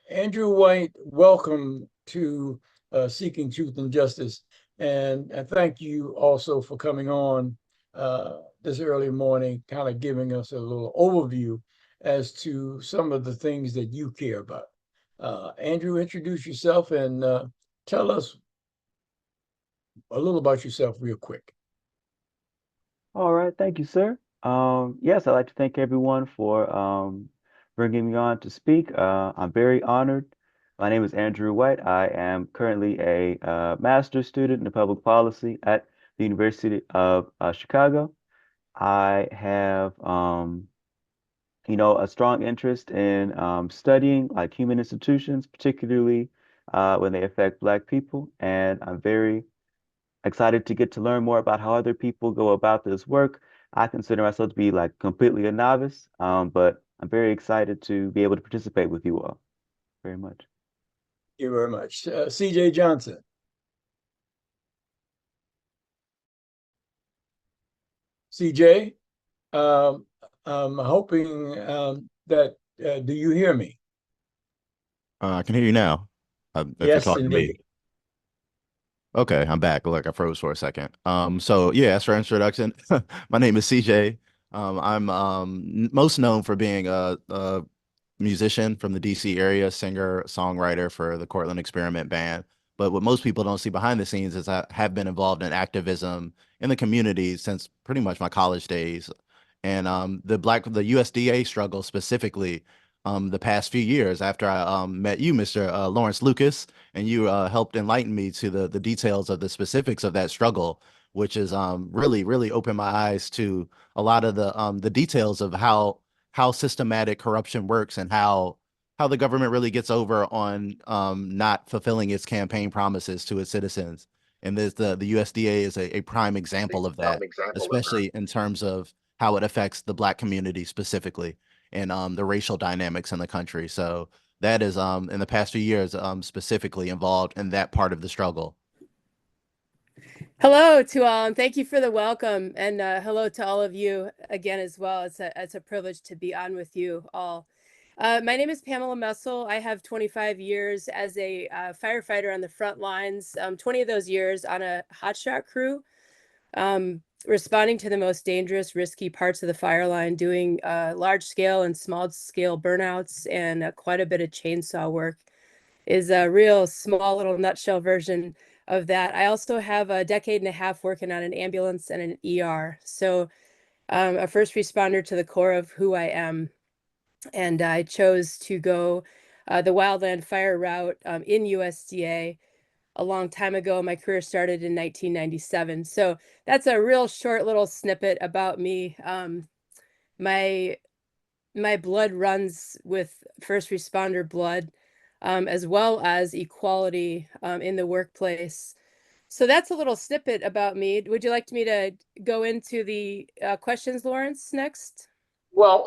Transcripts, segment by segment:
Andrew White, welcome to Seeking Truth and Justice. And thank you also for coming on this early morning, kind of giving us a little overview as to some of the things that you care about. Andrew, introduce yourself and tell us a little about yourself real quick. All right, thank you, sir. Yes, I'd like to thank everyone for bringing me on to speak. I'm very honored. My name is Andrew White. I am currently a master's student in public policy at the University of Chicago. I have, a strong interest in studying like human institutions, particularly when they affect Black people, and I'm very excited to get to learn more about how other people go about this work. I consider myself to be like completely a novice, but I'm very excited to be able to participate with you all very much. Thank you very much. CJ Johnson. CJ, um, I'm hoping that, do you hear me? I can hear you now. If you're Yes, talking to me. indeed. Okay, I'm back. Look, I froze for a second. So yeah, as for introduction, my name is CJ. I'm most known for being a musician from the DC area, singer, songwriter for the Cortland Experiment Band. But what most people don't see behind the scenes is I have been involved in activism in the community since pretty much my college days. And the USDA struggle specifically, the past few years after I met you, Mr. Lawrence Lucas, and you helped enlighten me to the details of the specifics of that struggle, which is really opened my eyes to a lot of the details of how systematic corruption works and how the government really gets over on not fulfilling its campaign promises to its citizens. And the USDA is a prime example of that, especially in terms of how it affects the Black community specifically and the racial dynamics in the country. So that is in the past few years specifically involved in that part of the struggle. Hello to all, and thank you for the welcome. And hello to all of you again as well. It's a privilege to be on with you all. My name is Pamela Messel. I have 25 years as a firefighter on the front lines, 20 of those years on a hotshot crew, responding to the most dangerous, risky parts of the fire line, doing large scale and small scale burnouts and quite a bit of chainsaw work is a real small little nutshell version of that. I also have a decade and a half working on an ambulance and an ER. So a first responder to the core of who I am. And I chose to go the wildland fire route in USDA a long time ago. My career started in 1997. So that's a real short little snippet about me. My my blood runs with first responder blood, as well as equality in the workplace. So that's a little snippet about me. Would you like me to go into the questions, Lawrence, next? Well,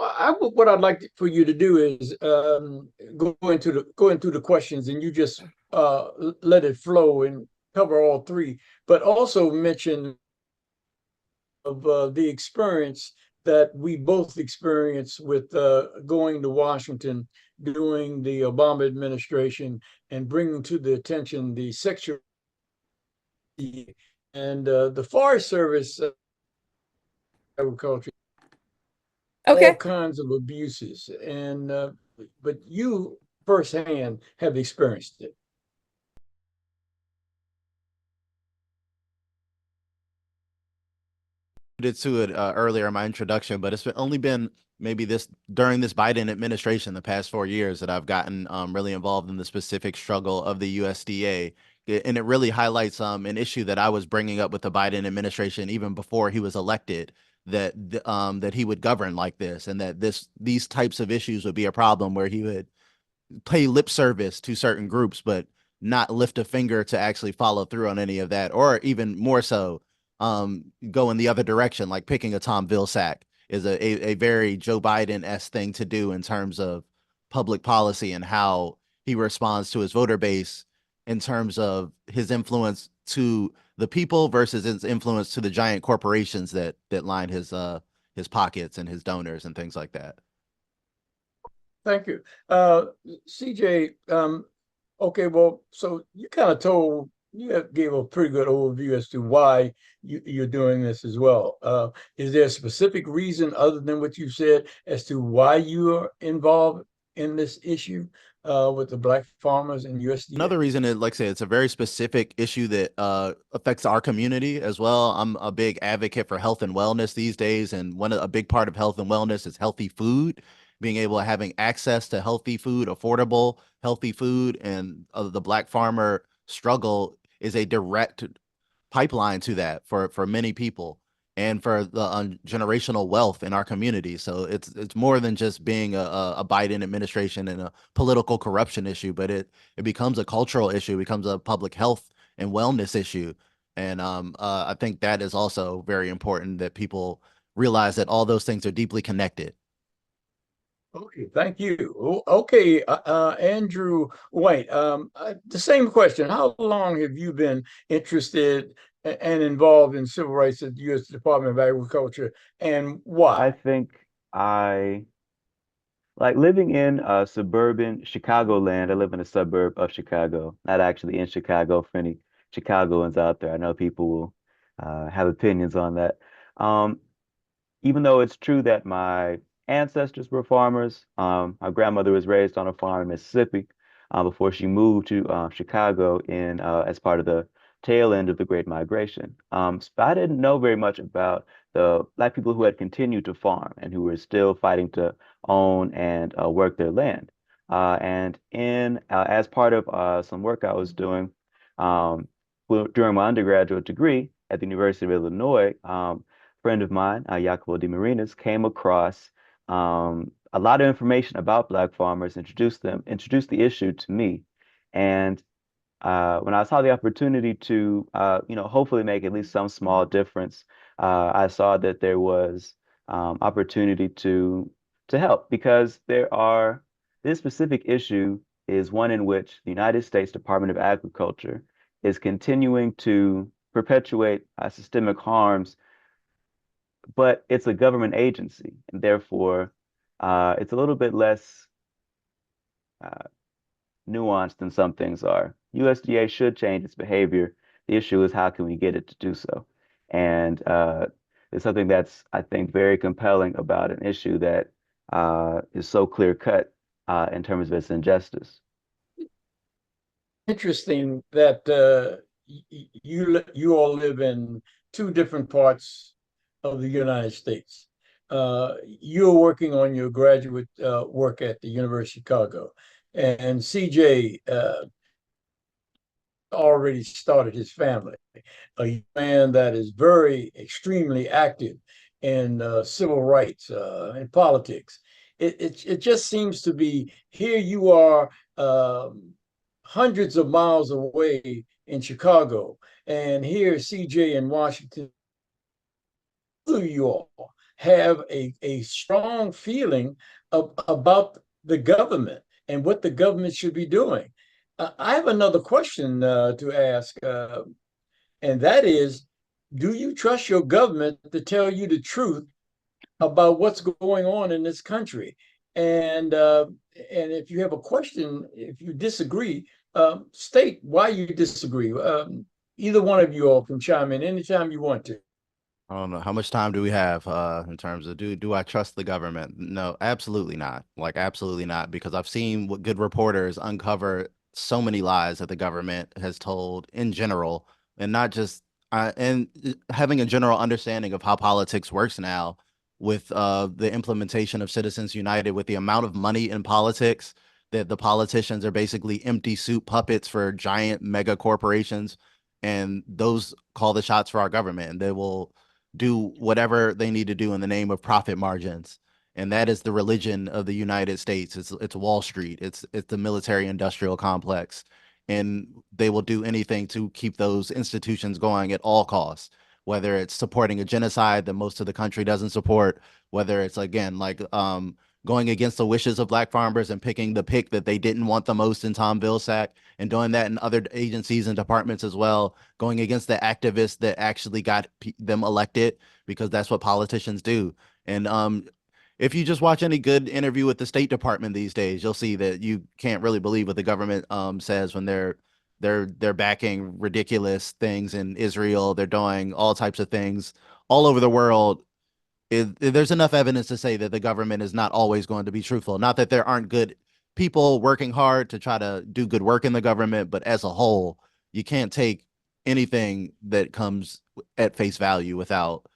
what I'd like for you to do is go into the questions, and you just let it flow and cover all three, but also mention of the experience that we both experienced with going to Washington during the Obama administration and bringing to the attention the sexual and the Forest Service agriculture, all Okay. kinds of abuses, and but you firsthand have experienced it. Alluded to it earlier in my introduction, but only been maybe this during this Biden administration, the past 4 years, that I've gotten really involved in the specific struggle of the USDA. And it really highlights an issue that I was bringing up with the Biden administration even before he was elected, that that he would govern like this, and that these types of issues would be a problem where he would pay lip service to certain groups, but not lift a finger to actually follow through on any of that, or even more so, go in the other direction, like picking a Tom Vilsack is a very Joe Biden-esque thing to do in terms of public policy and how he responds to his voter base in terms of his influence to the people versus his influence to the giant corporations that line his pockets and his donors and things like that. Thank you. CJ, okay, well, so you gave a pretty good overview as to why you're doing this as well. Is there a specific reason other than what you said as to why you are involved in this issue with the Black farmers and USDA? Another reason is, like I said, it's a very specific issue that affects our community as well. I'm a big advocate for health and wellness these days, and a big part of health and wellness is healthy food, being able to having access to healthy food, affordable healthy food, and the Black farmer struggle is a direct pipeline to that for many people and for the generational wealth in our community. So it's more than just being a Biden administration and a political corruption issue, but it becomes a cultural issue, it becomes a public health and wellness issue. And I think that is also very important that people realize that all those things are deeply connected. Okay, thank you. Okay, Andrew White, the same question. How long have you been interested and involved in civil rights at the U.S. Department of Agriculture, and I why? think I like living in suburban Chicagoland. I live in a suburb of Chicago, not actually in Chicago for any Chicagoans out there. I know people will have opinions on that. Um, Even though it's true that my ancestors were farmers, my grandmother was raised on a farm in Mississippi before she moved to Chicago in as part of the tail end of the Great Migration. So I didn't know very much about the Black people who had continued to farm and who were still fighting to own and work their land. And in as part of some work I was doing during my undergraduate degree at the University of Illinois. Friend of mine, Jacopo de Marinas, came across a lot of information about Black farmers, introduced the issue to me. And when I saw the opportunity to, hopefully make at least some small difference, I saw that there was opportunity to help because this specific issue is one in which the United States Department of Agriculture is continuing to perpetuate systemic harms, but it's a government agency, and therefore it's a little bit less uh, nuanced than some things are. USDA should change its behavior. The issue is how can we get it to do so? And it's something that's, I think, very compelling about an issue that is so clear cut in terms of its injustice. Interesting that you all live in two different parts of the United States. You're working on your graduate work at the University of Chicago, and CJ already started his family. A man that is very extremely active in civil rights and politics. It just seems to be here you are hundreds of miles away in Chicago, and here CJ in Washington. You all have a strong feeling about the government and what the government should be doing. I have another question to ask, and that is, do you trust your government to tell you the truth about what's going on in this country? And if you have a question, if you disagree, state why you disagree. Either one of you all can chime in anytime you want to. I don't know how much time do we have in terms of do I trust the government? No, absolutely not. Like absolutely not, because I've seen what good reporters uncover so many lies that the government has told in general, and not just and having a general understanding of how politics works now with the implementation of Citizens United, with the amount of money in politics that the politicians are basically empty suit puppets for giant mega corporations, and those call the shots for our government, and they will do whatever they need to do in the name of profit margins. And that is the religion of the United States. It's Wall Street. It's the military industrial complex. And they will do anything to keep those institutions going at all costs, whether it's supporting a genocide that most of the country doesn't support, whether it's again like going against the wishes of Black farmers and picking the pick that they didn't want the most in Tom Vilsack, and doing that in other agencies and departments as well, going against the activists that actually got them elected, because that's what politicians do. And if you just watch any good interview with the State Department these days, you'll see that you can't really believe what the government says when they're backing ridiculous things in Israel. They're doing all types of things all over the world. There's enough evidence to say that the government is not always going to be truthful. Not that there aren't good people working hard to try to do good work in the government, but as a whole, you can't take anything that comes at face value without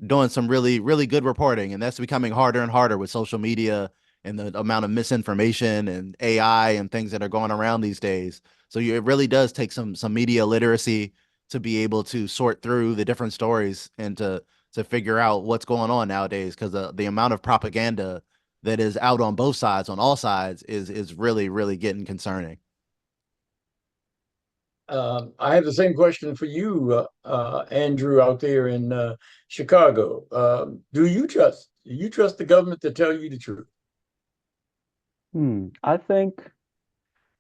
doing some really, really good reporting. And that's becoming harder and harder with social media and the amount of misinformation and AI and things that are going around these days. So it really does take some media literacy to be able to sort through the different stories and to figure out what's going on nowadays, because the amount of propaganda that is out on both sides, on all sides, is really, really getting concerning. I have the same question for you, Andrew, out there in Chicago. Do you trust the government to tell you the truth? I think,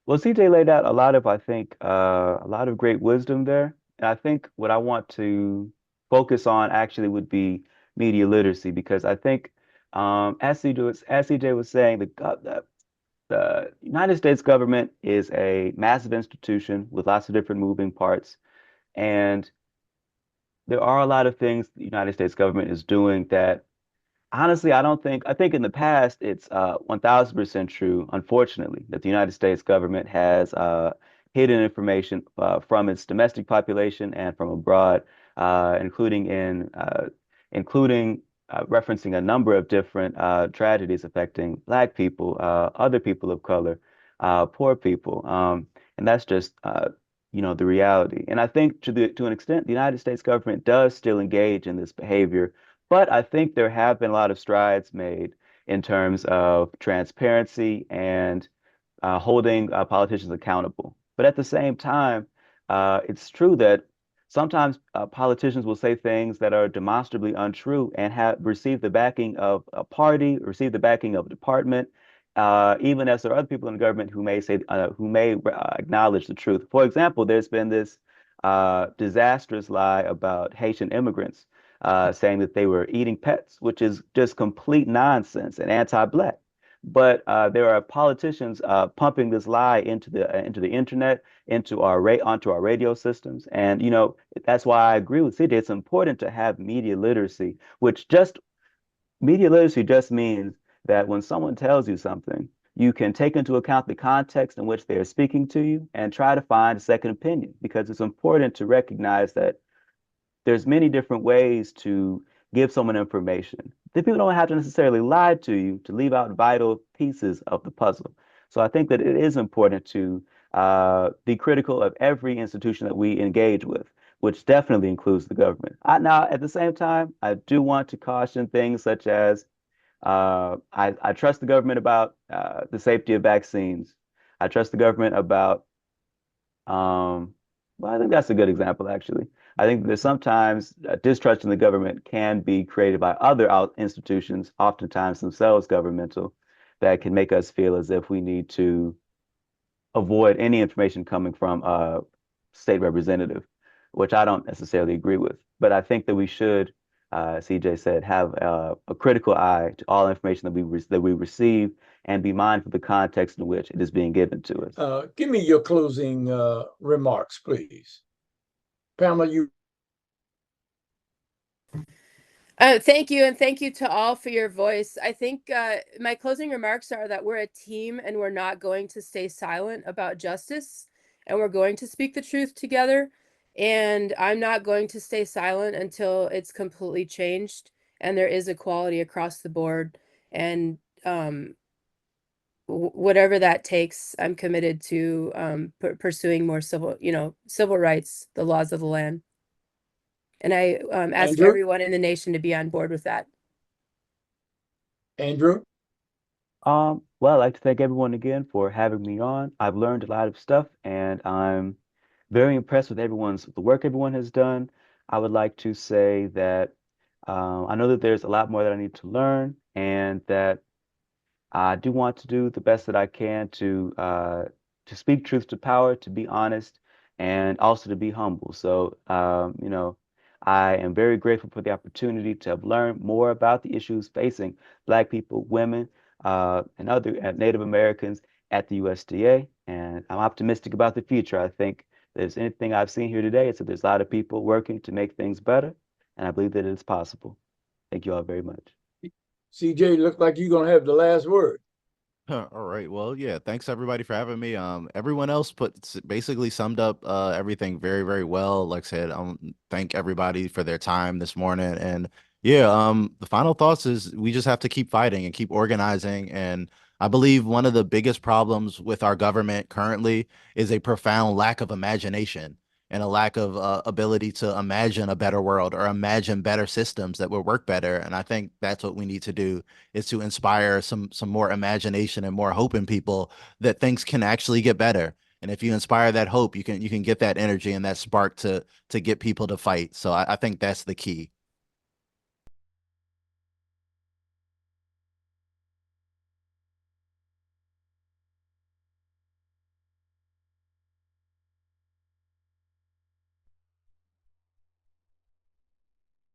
well, CJ laid out a lot of, I think, a lot of great wisdom there. And I think what I want to focus on actually would be media literacy, because I think, as CJ was saying, the United States government is a massive institution with lots of different moving parts. And there are a lot of things the United States government is doing that honestly, I think in the past it's 1000% true, unfortunately, that the United States government has hidden information from its domestic population and from abroad, including including referencing a number of different tragedies affecting Black people, other people of color, poor people, and that's just the reality. And I think to an extent, the United States government does still engage in this behavior, but I think there have been a lot of strides made in terms of transparency and holding politicians accountable. But at the same time, it's true that sometimes politicians will say things that are demonstrably untrue and have received the backing of a party, received the backing of a department, even as there are other people in the government who may say, who may acknowledge the truth. For example, there's been this disastrous lie about Haitian immigrants saying that they were eating pets, which is just complete nonsense and anti-Black. But there are politicians pumping this lie into the internet, onto our radio systems, and that's why I agree with CJ. It's important to have media literacy, which just media literacy just means that when someone tells you something, you can take into account the context in which they are speaking to you and try to find a second opinion, because it's important to recognize that there's many different ways to give someone information. The people don't have to necessarily lie to you to leave out vital pieces of the puzzle. So I think that it is important to be critical of every institution that we engage with, which definitely includes the government. Now, at the same time, I do want to caution things such as I trust the government about the safety of vaccines. I trust the government about well, I think that's a good example, actually. I think that sometimes distrust in the government can be created by other institutions, oftentimes themselves governmental, that can make us feel as if we need to avoid any information coming from a state representative, which I don't necessarily agree with. But I think that we should, CJ said, have a critical eye to all information that we receive and be mindful of the context in which it is being given to us. Give me your closing remarks, please. Pamela, you. Thank you, and thank you to all for your voice. I think my closing remarks are that we're a team and we're not going to stay silent about justice, and we're going to speak the truth together. And I'm not going to stay silent until it's completely changed and there is equality across the board. And whatever that takes, I'm committed to pursuing more civil rights, the laws of the land. And I ask Andrew? everyone in the nation to be on board with that. Andrew? Well, I'd like to thank everyone again for having me on. I've learned a lot of stuff, and I'm very impressed with the work everyone has done. I would like to say that I know that there's a lot more that I need to learn, and that I do want to do the best that I can to speak truth to power, to be honest, and also to be humble. So, I am very grateful for the opportunity to have learned more about the issues facing Black people, women, and other Native Americans at the USDA. And I'm optimistic about the future. I think if there's anything I've seen here today, it's that there's a lot of people working to make things better, and I believe that it's possible. Thank you all very much. CJ, look like you're gonna have the last word. All right. Well, yeah, thanks everybody for having me. Everyone else basically summed up everything very, very well. Like I said, thank everybody for their time this morning. And yeah, the final thoughts is we just have to keep fighting and keep organizing. And I believe one of the biggest problems with our government currently is a profound lack of imagination and a lack of ability to imagine a better world or imagine better systems that will work better. And I think that's what we need to do, is to inspire some more imagination and more hope in people that things can actually get better. And if you inspire that hope, you can get that energy and that spark to get people to fight. So I think that's the key.